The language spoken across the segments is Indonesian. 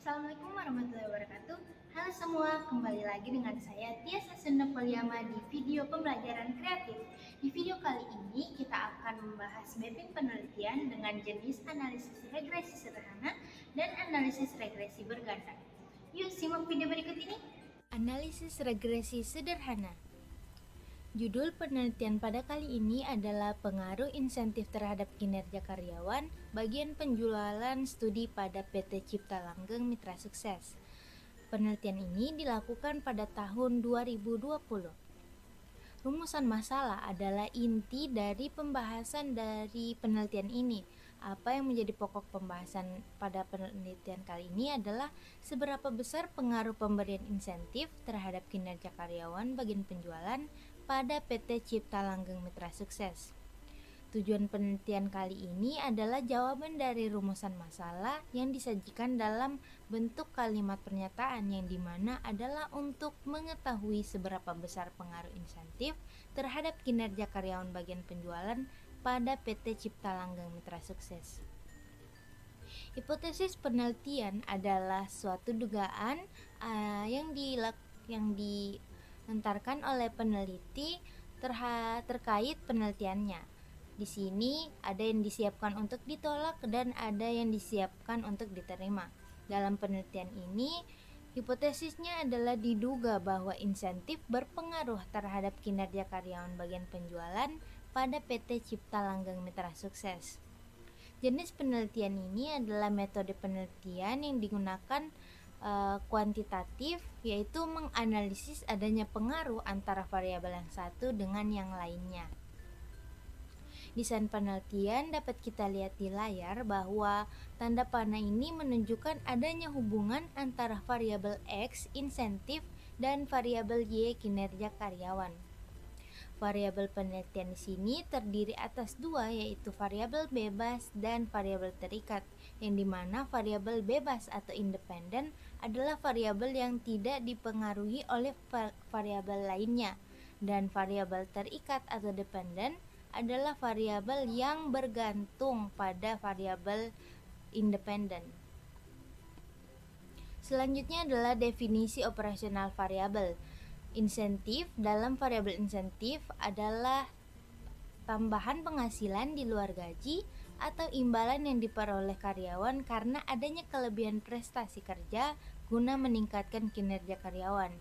Assalamualaikum warahmatullahi wabarakatuh. Halo semua, kembali lagi dengan saya Tia Sasunda Polyama di video pembelajaran kreatif. Di video kali ini kita akan membahas mapping penelitian dengan jenis analisis regresi sederhana dan analisis regresi berganda. Yuk simak video berikut ini. Analisis regresi sederhana. Judul penelitian pada kali ini adalah pengaruh insentif terhadap kinerja karyawan, bagian penjualan studi pada PT Cipta Langgeng Mitra Sukses. Penelitian ini dilakukan pada tahun 2020. Rumusan masalah adalah inti dari pembahasan dari penelitian ini. Apa yang menjadi pokok pembahasan pada penelitian kali ini adalah seberapa besar pengaruh pemberian insentif terhadap kinerja karyawan bagian penjualan pada PT Cipta Langgeng Mitra Sukses. Tujuan penelitian kali ini adalah jawaban dari rumusan masalah yang disajikan dalam bentuk kalimat pernyataan yang dimana adalah untuk mengetahui seberapa besar pengaruh insentif terhadap kinerja karyawan bagian penjualan pada PT Cipta Langgeng Mitra Sukses. Hipotesis penelitian adalah suatu dugaan yang dilontarkan oleh peneliti terkait penelitiannya. Di sini ada yang disiapkan untuk ditolak dan ada yang disiapkan untuk diterima. Dalam penelitian ini, hipotesisnya adalah diduga bahwa insentif berpengaruh terhadap kinerja karyawan bagian penjualan pada PT Cipta Langgeng Mitra Sukses. Jenis penelitian ini adalah metode penelitian yang digunakan kuantitatif, yaitu menganalisis adanya pengaruh antara variabel yang satu dengan yang lainnya. Desain penelitian dapat kita lihat di layar bahwa tanda panah ini menunjukkan adanya hubungan antara variabel X insentif dan variabel Y kinerja karyawan. Variabel penelitian di sini terdiri atas dua, yaitu variabel bebas dan variabel terikat, yang dimana variabel bebas atau independen adalah variabel yang tidak dipengaruhi oleh variabel lainnya, dan variabel terikat atau dependen adalah variabel yang bergantung pada variabel independen. Selanjutnya adalah definisi operasional variabel. Insentif dalam variabel insentif adalah tambahan penghasilan di luar gaji atau imbalan yang diperoleh karyawan karena adanya kelebihan prestasi kerja guna meningkatkan kinerja karyawan.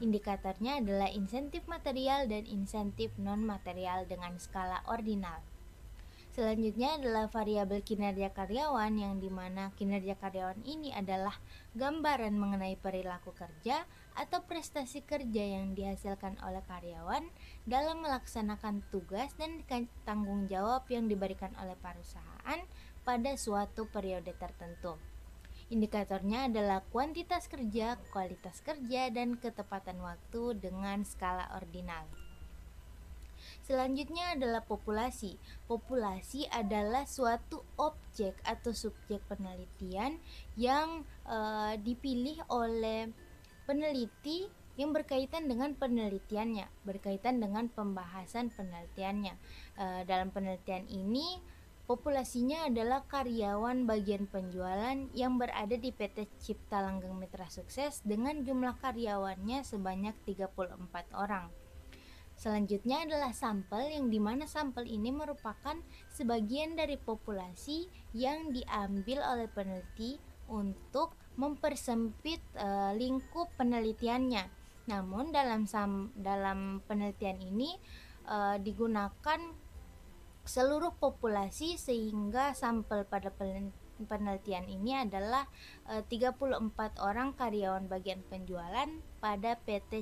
Indikatornya adalah insentif material dan insentif non-material dengan skala ordinal. Selanjutnya adalah variabel kinerja karyawan, yang dimana kinerja karyawan ini adalah gambaran mengenai perilaku kerja atau prestasi kerja yang dihasilkan oleh karyawan dalam melaksanakan tugas dan tanggung jawab yang diberikan oleh perusahaan pada suatu periode tertentu. Indikatornya adalah kuantitas kerja, kualitas kerja, dan ketepatan waktu dengan skala ordinal. Selanjutnya adalah populasi. Populasi adalah suatu objek atau subjek penelitian yang dipilih oleh peneliti yang berkaitan dengan penelitiannya, berkaitan dengan pembahasan penelitiannya. Dalam penelitian ini, populasinya adalah karyawan bagian penjualan yang berada di PT Cipta Langgeng Mitra Sukses dengan jumlah karyawannya sebanyak 34 orang. Selanjutnya adalah sampel, yang dimana sampel ini merupakan sebagian dari populasi yang diambil oleh peneliti untuk mempersempit lingkup penelitiannya. Namun dalam penelitian ini digunakan seluruh populasi, sehingga sampel pada penelitian ini adalah 34 orang karyawan bagian penjualan pada PT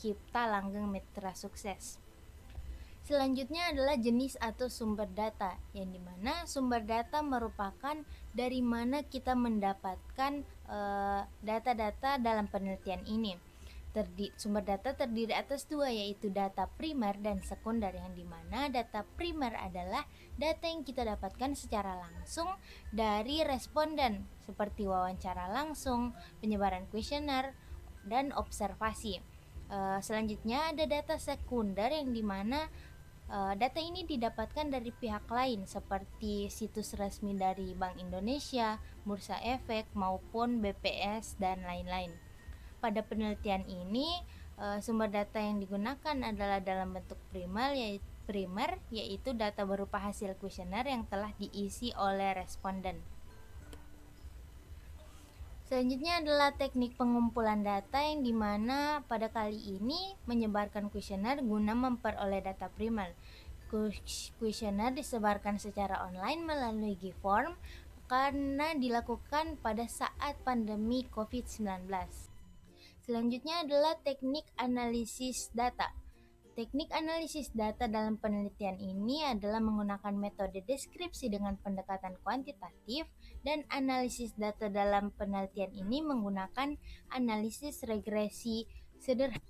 Cipta Langgeng Mitra Sukses. Selanjutnya adalah jenis atau sumber data, yang dimana sumber data merupakan dari mana kita mendapatkan data-data dalam penelitian ini. Sumber data terdiri atas dua, yaitu data primer dan sekunder, yang dimana data primer adalah data yang kita dapatkan secara langsung dari responden, seperti wawancara langsung, penyebaran kuesioner, dan observasi. Selanjutnya ada data sekunder, yang dimana Data ini didapatkan dari pihak lain seperti situs resmi dari Bank Indonesia, Bursa Efek, maupun BPS dan lain-lain. Pada penelitian ini, sumber data yang digunakan adalah dalam bentuk primer, yaitu data berupa hasil kuesioner yang telah diisi oleh responden. Selanjutnya adalah teknik pengumpulan data yang dimana pada kali ini menyebarkan kuesioner guna memperoleh data primer. Kuesioner disebarkan secara online melalui Giform karena dilakukan pada saat pandemi COVID-19. Selanjutnya adalah teknik analisis data. Teknik analisis data dalam penelitian ini adalah menggunakan metode deskripsi dengan pendekatan kuantitatif, dan analisis data dalam penelitian ini menggunakan analisis regresi sederhana.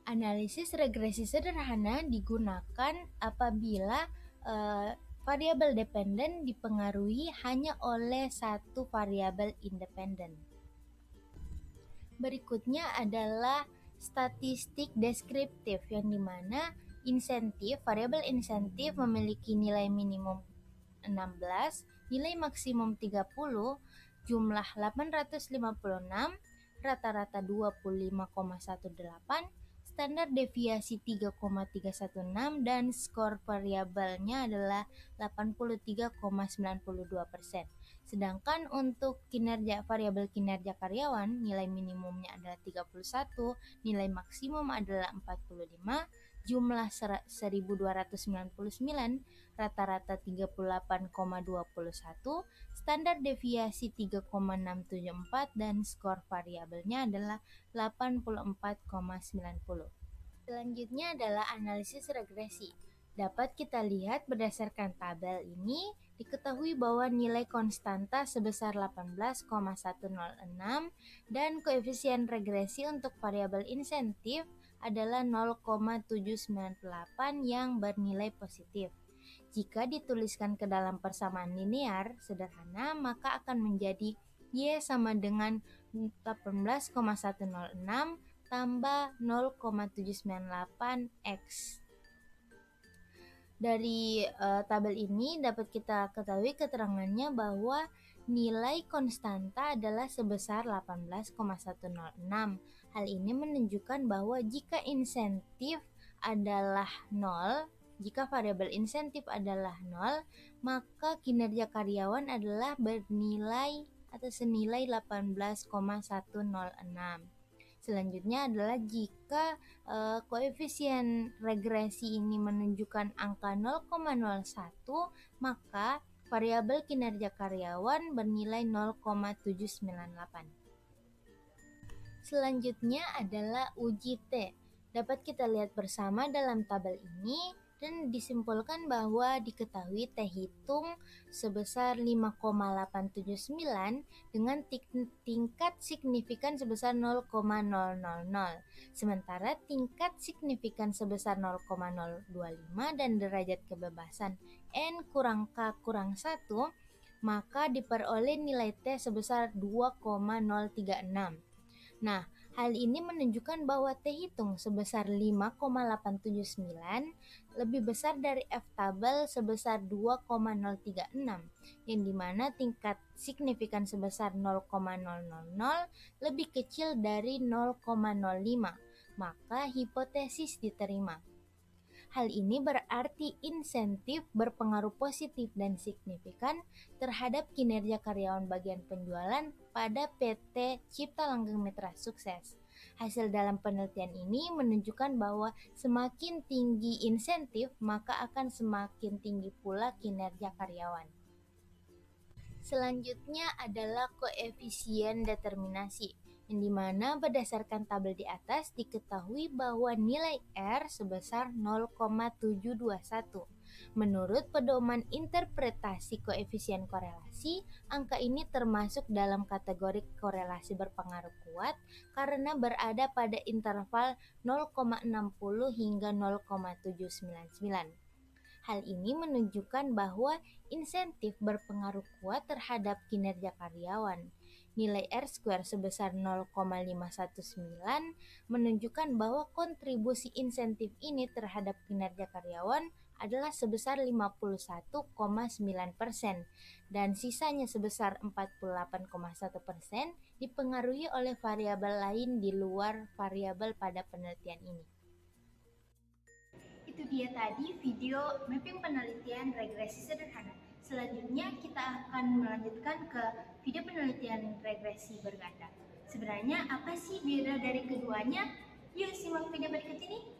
Analisis regresi sederhana digunakan apabila variabel dependen dipengaruhi hanya oleh satu variabel independen. Berikutnya adalah statistik deskriptif, yang dimana variabel insentif memiliki nilai minimum 16, nilai maksimum 30, jumlah 856, rata-rata 25,18, standar deviasi 3,316, dan skor variabelnya adalah 83,92%. Sedangkan untuk variabel kinerja karyawan, nilai minimumnya adalah 31, nilai maksimum adalah 45, jumlah 1299, rata-rata 38,21, standar deviasi 3,674, dan skor variabelnya adalah 84,90. Selanjutnya adalah analisis regresi. Dapat kita lihat berdasarkan tabel ini, diketahui bahwa nilai konstanta sebesar 18,106 dan koefisien regresi untuk variabel insentif adalah 0,798 yang bernilai positif. Jika dituliskan ke dalam persamaan linear sederhana, maka akan menjadi Y sama dengan 18,106 tambah 0,798 X. Dari tabel ini dapat kita ketahui keterangannya bahwa nilai konstanta adalah sebesar 18,106. Hal ini menunjukkan bahwa jika variabel insentif adalah 0, maka kinerja karyawan adalah bernilai atau senilai 18,106. Selanjutnya adalah jika koefisien regresi ini menunjukkan angka 0,01, maka variabel kinerja karyawan bernilai 0,798. Selanjutnya adalah uji T. Dapat kita lihat bersama dalam tabel ini, dan disimpulkan bahwa diketahui T hitung sebesar 5,879 dengan tingkat signifikan sebesar 0,000. Sementara tingkat signifikan sebesar 0,025 dan derajat kebebasan N kurang K kurang 1, maka diperoleh nilai T sebesar 2,036. Nah, hal ini menunjukkan bahwa T hitung sebesar 5,879 lebih besar dari F tabel sebesar 2,036, yang dimana tingkat signifikan sebesar 0,000 lebih kecil dari 0,05, maka hipotesis diterima. Hal ini berarti insentif berpengaruh positif dan signifikan terhadap kinerja karyawan bagian penjualan pada PT Cipta Langgeng Mitra Sukses. Hasil dalam penelitian ini menunjukkan bahwa semakin tinggi insentif, maka akan semakin tinggi pula kinerja karyawan. Selanjutnya adalah koefisien determinasi, yang dimana berdasarkan tabel di atas diketahui bahwa nilai R sebesar 0,721. Menurut pedoman interpretasi koefisien korelasi, angka ini termasuk dalam kategori korelasi berpengaruh kuat karena berada pada interval 0,60 hingga 0,799. Hal ini menunjukkan bahwa insentif berpengaruh kuat terhadap kinerja karyawan. nilai R-square sebesar 0,519 menunjukkan bahwa kontribusi insentif ini terhadap kinerja karyawan adalah sebesar 51,9% dan sisanya sebesar 48,1% dipengaruhi oleh variabel lain di luar variabel pada penelitian ini. Itu dia tadi video mapping penelitian regresi sederhana. Selanjutnya kita akan melanjutkan ke video penelitian regresi berganda. Sebenarnya apa sih beda dari keduanya? Yuk simak video berikut ini.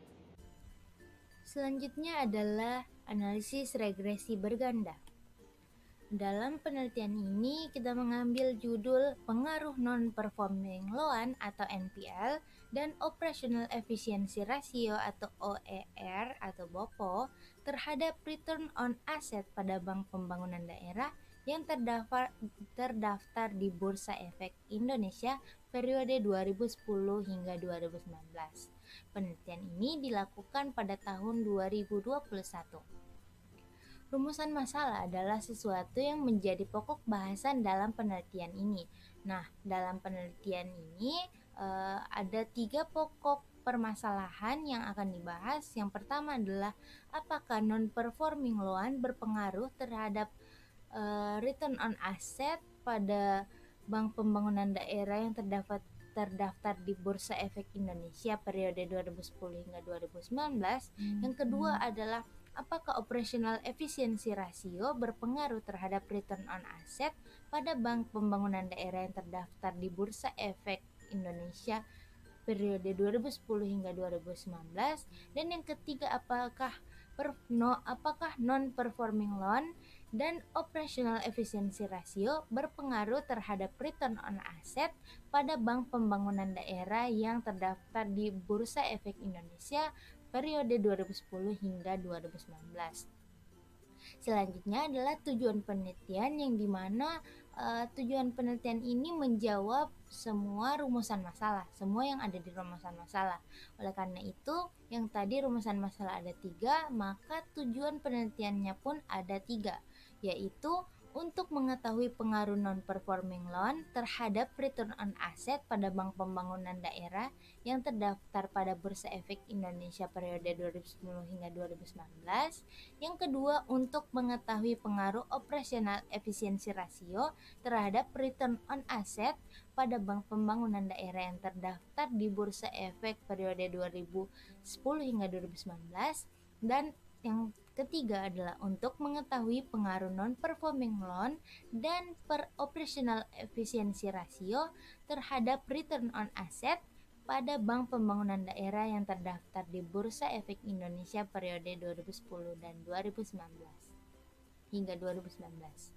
Selanjutnya adalah analisis regresi berganda. Dalam penelitian ini kita mengambil judul pengaruh non-performing loan atau NPL dan Operational Efficiency Ratio atau OER atau BOPO terhadap return on asset pada Bank Pembangunan Daerah yang terdaftar di Bursa Efek Indonesia periode 2010 hingga 2019. Penelitian ini dilakukan pada tahun 2021. Rumusan masalah adalah sesuatu yang menjadi pokok bahasan dalam penelitian ini. Nah, dalam penelitian ini ada 3 pokok permasalahan yang akan dibahas. Yang pertama adalah apakah non-performing loan berpengaruh terhadap return on asset pada Bank Pembangunan Daerah yang terdaftar di Bursa Efek Indonesia periode 2010 hingga 2019. Yang kedua adalah apakah operational efficiency ratio berpengaruh terhadap return on asset pada Bank Pembangunan Daerah yang terdaftar di Bursa Efek Indonesia periode 2010 hingga 2019. Dan yang ketiga apakah non-performing loan dan operational efficiency ratio berpengaruh terhadap return on asset pada Bank Pembangunan Daerah yang terdaftar di Bursa Efek Indonesia periode 2010 hingga 2019. Selanjutnya adalah tujuan penelitian yang dimana tujuan penelitian ini menjawab semua rumusan masalah, semua yang ada di rumusan masalah. Oleh karena itu, yang tadi rumusan masalah ada 3, maka tujuan penelitiannya pun ada 3, yaitu untuk mengetahui pengaruh non-performing loan terhadap return on asset pada Bank Pembangunan Daerah yang terdaftar pada Bursa Efek Indonesia periode 2010 hingga 2019. Yang kedua, untuk mengetahui pengaruh operational efficiency ratio terhadap return on asset pada Bank Pembangunan Daerah yang terdaftar di Bursa Efek periode 2010 hingga 2019. Dan yang ketiga adalah untuk mengetahui pengaruh non-performing loan dan operational efficiency ratio terhadap return on asset pada Bank Pembangunan Daerah yang terdaftar di Bursa Efek Indonesia periode 2010 dan 2019 hingga 2019.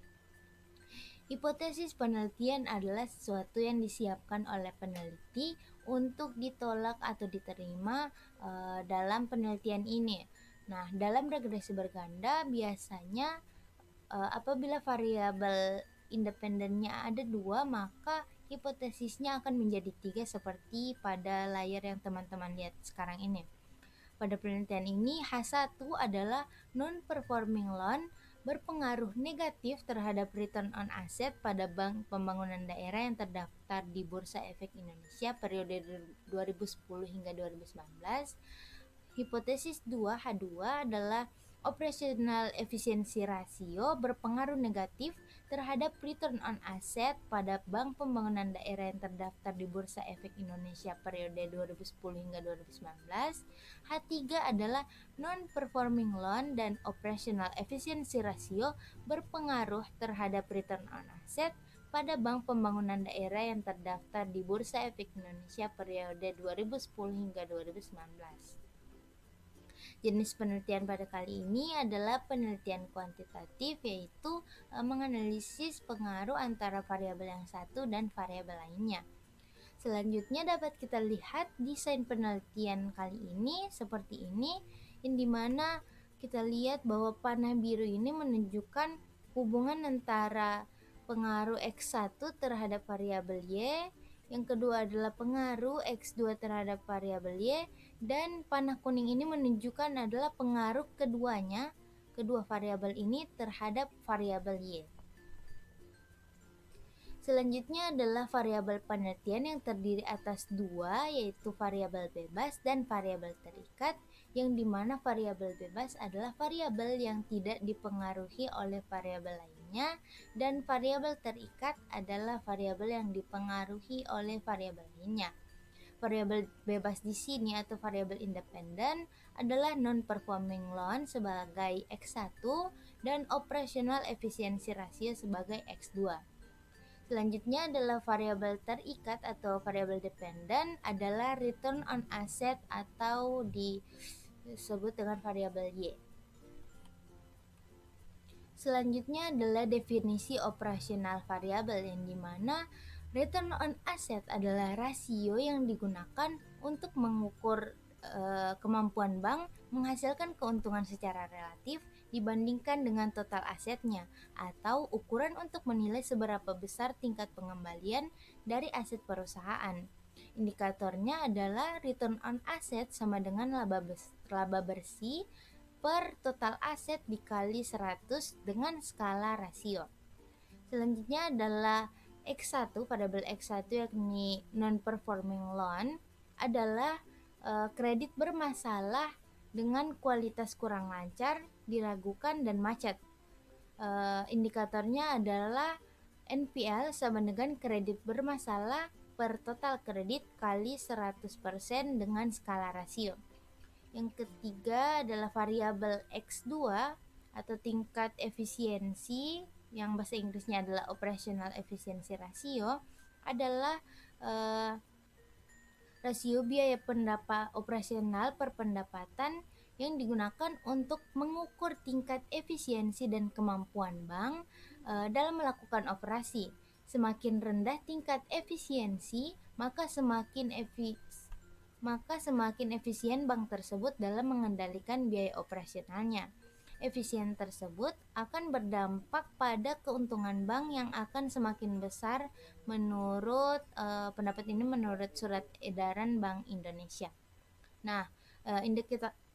Hipotesis penelitian adalah sesuatu yang disiapkan oleh peneliti untuk ditolak atau diterima dalam penelitian ini. Nah, dalam regresi berganda biasanya apabila variabel independennya ada 2, maka hipotesisnya akan menjadi 3 seperti pada layar yang teman-teman lihat sekarang ini. Pada penelitian ini, H1 adalah non-performing loan berpengaruh negatif terhadap return on asset pada Bank Pembangunan Daerah yang terdaftar di Bursa Efek Indonesia periode 2010 hingga 2019. Hipotesis 2 H2 adalah operational efficiency ratio berpengaruh negatif terhadap return on asset pada Bank Pembangunan Daerah yang terdaftar di Bursa Efek Indonesia periode 2010 hingga 2019. H3 adalah non-performing loan dan operational efficiency ratio berpengaruh terhadap return on asset pada Bank Pembangunan Daerah yang terdaftar di Bursa Efek Indonesia periode 2010 hingga 2019. Jenis penelitian pada kali ini adalah penelitian kuantitatif, yaitu menganalisis pengaruh antara variabel yang satu dan variabel lainnya. Selanjutnya dapat kita lihat desain penelitian kali ini seperti ini, yang dimana kita lihat bahwa panah biru ini menunjukkan hubungan antara pengaruh X1 terhadap variabel Y, yang kedua adalah pengaruh X2 terhadap variabel Y, dan panah kuning ini menunjukkan adalah pengaruh kedua variabel ini terhadap variabel Y. Selanjutnya adalah variabel penelitian yang terdiri atas dua, yaitu variabel bebas dan variabel terikat, yang dimana variabel bebas adalah variabel yang tidak dipengaruhi oleh variabel lainnya, dan variabel terikat adalah variabel yang dipengaruhi oleh variabel lainnya. Variabel bebas di sini atau variabel independen adalah non-performing loan sebagai X1 dan operational efficiency ratio sebagai X2. Selanjutnya adalah variabel terikat atau variabel dependen adalah return on asset atau disebut dengan variabel Y. Selanjutnya adalah definisi operasional variabel yang dimana return on asset adalah rasio yang digunakan untuk mengukur kemampuan bank menghasilkan keuntungan secara relatif dibandingkan dengan total asetnya, atau ukuran untuk menilai seberapa besar tingkat pengembalian dari aset perusahaan. Indikatornya adalah return on asset sama dengan laba bersih per total aset dikali 100 dengan skala rasio. Selanjutnya adalah X1, variabel X1 yakni non-performing loan adalah kredit bermasalah dengan kualitas kurang lancar, diragukan, dan macet. Indikatornya adalah NPL sama dengan kredit bermasalah per total kredit kali 100% dengan skala rasio. Yang ketiga adalah variabel X2 atau tingkat efisiensi, yang bahasa Inggrisnya adalah operational efficiency ratio, adalah rasio biaya operasional per pendapatan yang digunakan untuk mengukur tingkat efisiensi dan kemampuan bank dalam melakukan operasi. Semakin rendah tingkat efisiensi, maka semakin efisien bank tersebut dalam mengendalikan biaya operasionalnya. Efisien tersebut akan berdampak pada keuntungan bank yang akan semakin besar menurut pendapat ini menurut surat edaran Bank Indonesia. Nah,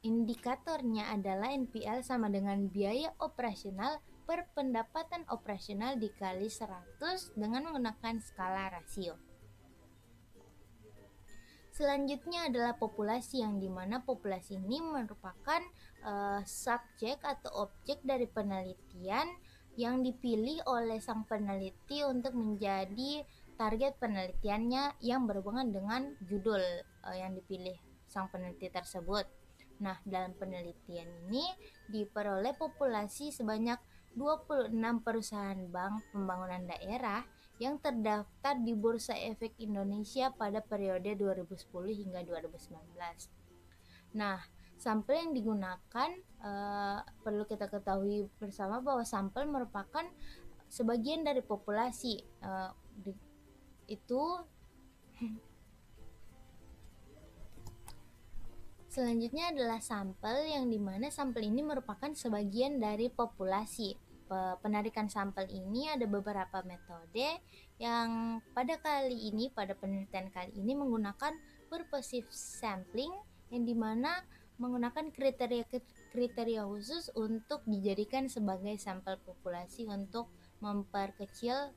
indikatornya adalah NPL sama dengan biaya operasional per pendapatan operasional dikali 100 dengan menggunakan skala rasio. Selanjutnya adalah populasi, yang dimana populasi ini merupakan subjek atau objek dari penelitian yang dipilih oleh sang peneliti untuk menjadi target penelitiannya yang berhubungan dengan judul yang dipilih sang peneliti tersebut. Nah, dalam penelitian ini diperoleh populasi sebanyak 26 perusahaan bank pembangunan daerah yang terdaftar di Bursa Efek Indonesia pada periode 2010 hingga 2019. Nah, sampel yang digunakan perlu kita ketahui bersama bahwa sampel merupakan sebagian dari populasi itu. Selanjutnya adalah sampel, yang dimana sampel ini merupakan sebagian dari populasi. Penarikan sampel ini ada beberapa metode yang pada penelitian kali ini menggunakan purposive sampling, yang dimana menggunakan kriteria khusus untuk dijadikan sebagai sampel populasi untuk memperkecil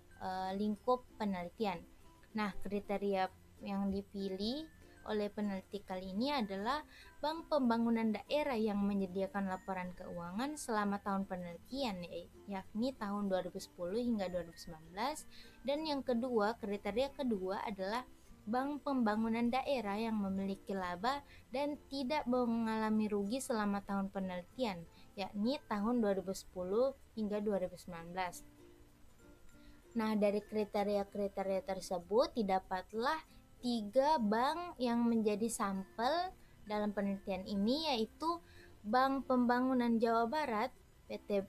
lingkup penelitian. Nah, kriteria yang dipilih oleh peneliti kali ini adalah Bank Pembangunan Daerah yang menyediakan laporan keuangan selama tahun penelitian, yakni tahun 2010 hingga 2019. Dan yang kedua, kriteria kedua adalah Bank Pembangunan Daerah yang memiliki laba dan tidak mengalami rugi selama tahun penelitian, yakni tahun 2010 hingga 2019. Nah, dari kriteria-kriteria tersebut didapatlah 3 bank yang menjadi sampel dalam penelitian ini, yaitu Bank Pembangunan Jawa Barat,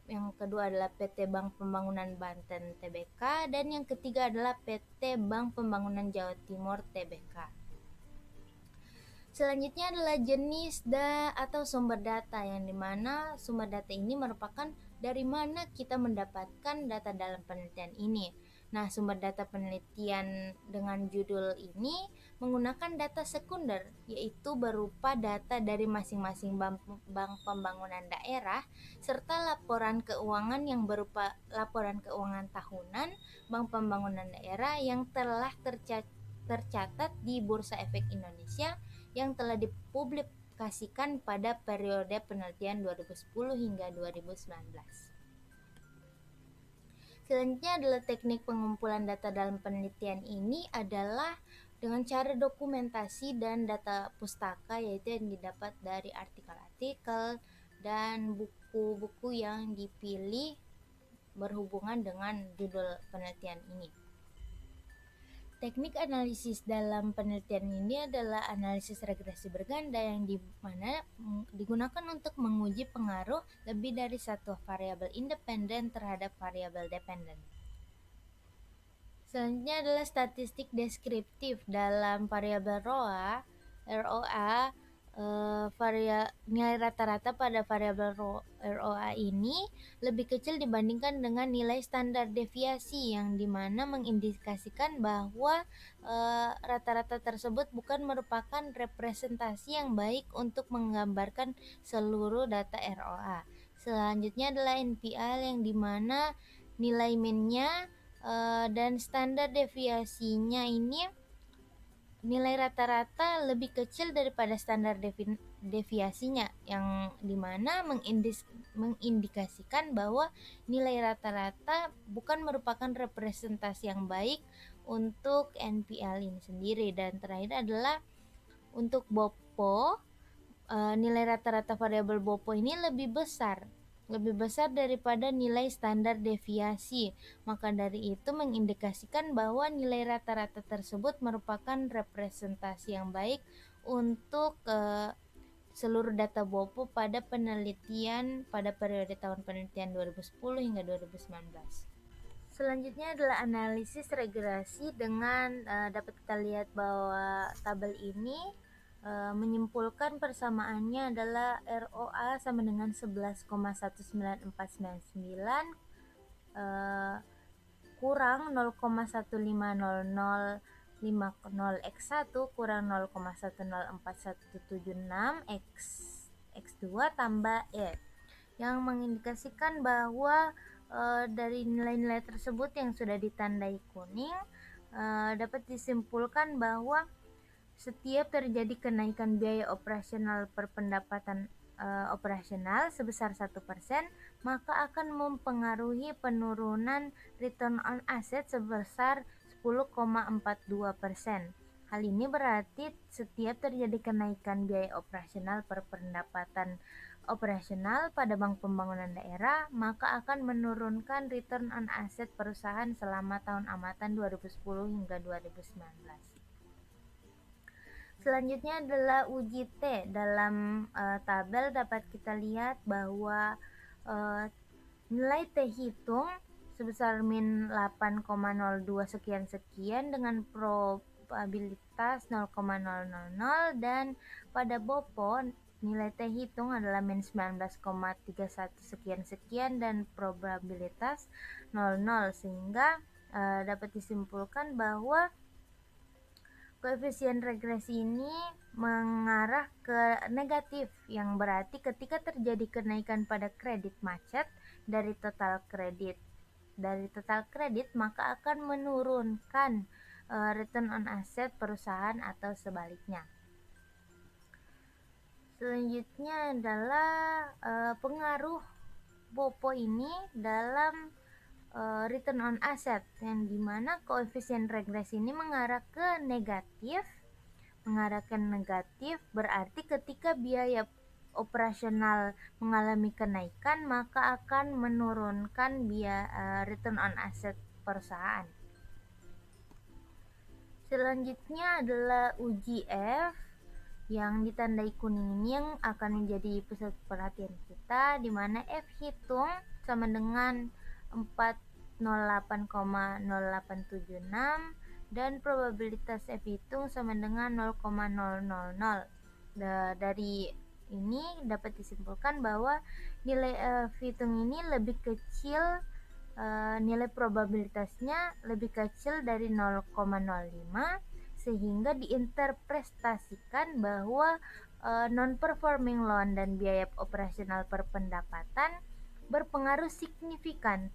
yang kedua adalah PT Bank Pembangunan Banten Tbk, dan yang ketiga adalah PT Bank Pembangunan Jawa Timur Tbk. Selanjutnya adalah jenis atau sumber data, yang dimana sumber data ini merupakan dari mana kita mendapatkan data dalam penelitian ini. Nah, sumber data penelitian dengan judul ini menggunakan data sekunder, yaitu berupa data dari masing-masing bank pembangunan daerah, serta laporan keuangan yang berupa laporan keuangan tahunan bank pembangunan daerah yang telah tercatat di Bursa Efek Indonesia yang telah dipublikasikan pada periode penelitian 2010 hingga 2019. Selanjutnya adalah teknik pengumpulan data dalam penelitian ini adalah dengan cara dokumentasi dan data pustaka, yaitu yang didapat dari artikel-artikel dan buku-buku yang dipilih berhubungan dengan judul penelitian ini. Teknik analisis dalam penelitian ini adalah analisis regresi berganda yang dimana digunakan untuk menguji pengaruh lebih dari satu variabel independen terhadap variabel dependen. Selanjutnya adalah statistik deskriptif dalam variabel ROA. ROA nilai rata-rata pada variabel ROA ini lebih kecil dibandingkan dengan nilai standar deviasi yang dimana mengindikasikan bahwa rata-rata tersebut bukan merupakan representasi yang baik untuk menggambarkan seluruh data ROA. Selanjutnya adalah NPL yang dimana nilai min-nya dan standar deviasinya ini nilai rata-rata lebih kecil daripada standar deviasinya, yang dimana mengindikasikan bahwa nilai rata-rata bukan merupakan representasi yang baik untuk NPL ini sendiri. Dan terakhir adalah untuk BOPO, nilai rata-rata variabel BOPO ini lebih besar daripada nilai standar deviasi. Maka dari itu mengindikasikan bahwa nilai rata-rata tersebut merupakan representasi yang baik untuk seluruh data BOPO pada penelitian pada periode tahun penelitian 2010 hingga 2019. Selanjutnya adalah analisis regresi dengan dapat kita lihat bahwa tabel ini menyimpulkan persamaannya adalah ROA sama dengan 11,19499 kurang 0,150050 kurang 0,104176 X2 tambah E, yang mengindikasikan bahwa dari nilai-nilai tersebut yang sudah ditandai kuning dapat disimpulkan bahwa setiap terjadi kenaikan biaya operasional per pendapatan operasional sebesar 1%, maka akan mempengaruhi penurunan return on asset sebesar 10,42%. Hal ini berarti setiap terjadi kenaikan biaya operasional per pendapatan operasional pada bank pembangunan daerah, maka akan menurunkan return on asset perusahaan selama tahun amatan 2010 hingga 2019. Selanjutnya adalah uji T. Dalam tabel dapat kita lihat bahwa nilai T hitung sebesar min 8,02 sekian-sekian dengan probabilitas 0,000, dan pada BOPO nilai T hitung adalah min 19,31 sekian-sekian dan probabilitas 00, sehingga dapat disimpulkan bahwa koefisien regresi ini mengarah ke negatif, yang berarti ketika terjadi kenaikan pada kredit macet dari total kredit maka akan menurunkan return on asset perusahaan atau sebaliknya. Selanjutnya adalah pengaruh BOPO ini dalam return on asset, yang dimana koefisien regresi ini mengarah ke negatif. Berarti ketika biaya operasional mengalami kenaikan, maka akan menurunkan return on asset perusahaan. Selanjutnya adalah uji F yang ditandai kuning ini, yang akan menjadi pusat perhatian kita, di mana F hitung sama dengan 408,0876 dan probabilitas F hitung sama dengan 0,000. Dari ini dapat disimpulkan bahwa nilai F hitung ini lebih kecil nilai probabilitasnya lebih kecil dari 0,05 sehingga diinterpretasikan bahwa non-performing loan dan biaya operasional perpendapatan berpengaruh signifikan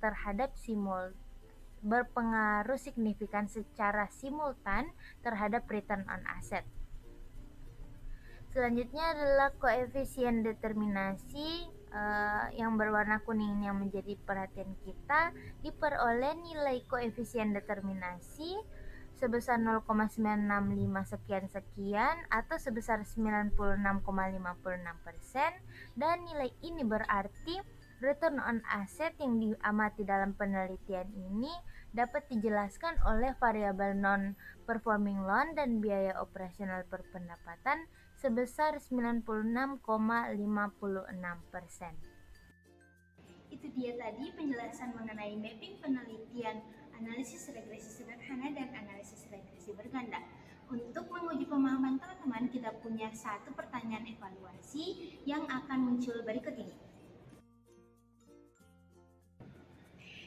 secara simultan terhadap return on asset. Selanjutnya adalah koefisien determinasi yang berwarna kuning yang menjadi perhatian kita diperoleh nilai koefisien determinasi sebesar 0,965 sekian atau sebesar 96,56% dan nilai ini berarti return on asset yang diamati dalam penelitian ini dapat dijelaskan oleh variabel non-performing loan dan biaya operasional perpendapatan sebesar 96,56%. Itu dia tadi penjelasan mengenai mapping penelitian analisis regresi sederhana dan analisis regresi berganda. Untuk menguji pemahaman teman-teman, kita punya satu pertanyaan evaluasi yang akan muncul berikut ini.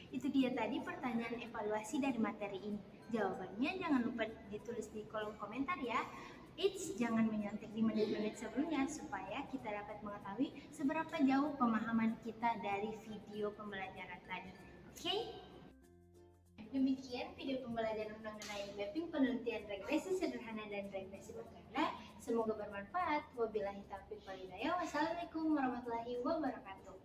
Itu dia tadi pertanyaan evaluasi dari materi ini. Jawabannya jangan lupa ditulis di kolom komentar ya. Jangan menyontek di menit-menit sebelumnya supaya kita dapat mengetahui seberapa jauh pemahaman kita dari video pembelajaran tadi. Oke? Demikian video pembelajaran mengenai mapping penelitian regresi sederhana dan regresi berganda. Semoga bermanfaat. Wabillahi taufiq wal hidayah. Wassalamualaikum warahmatullahi wabarakatuh.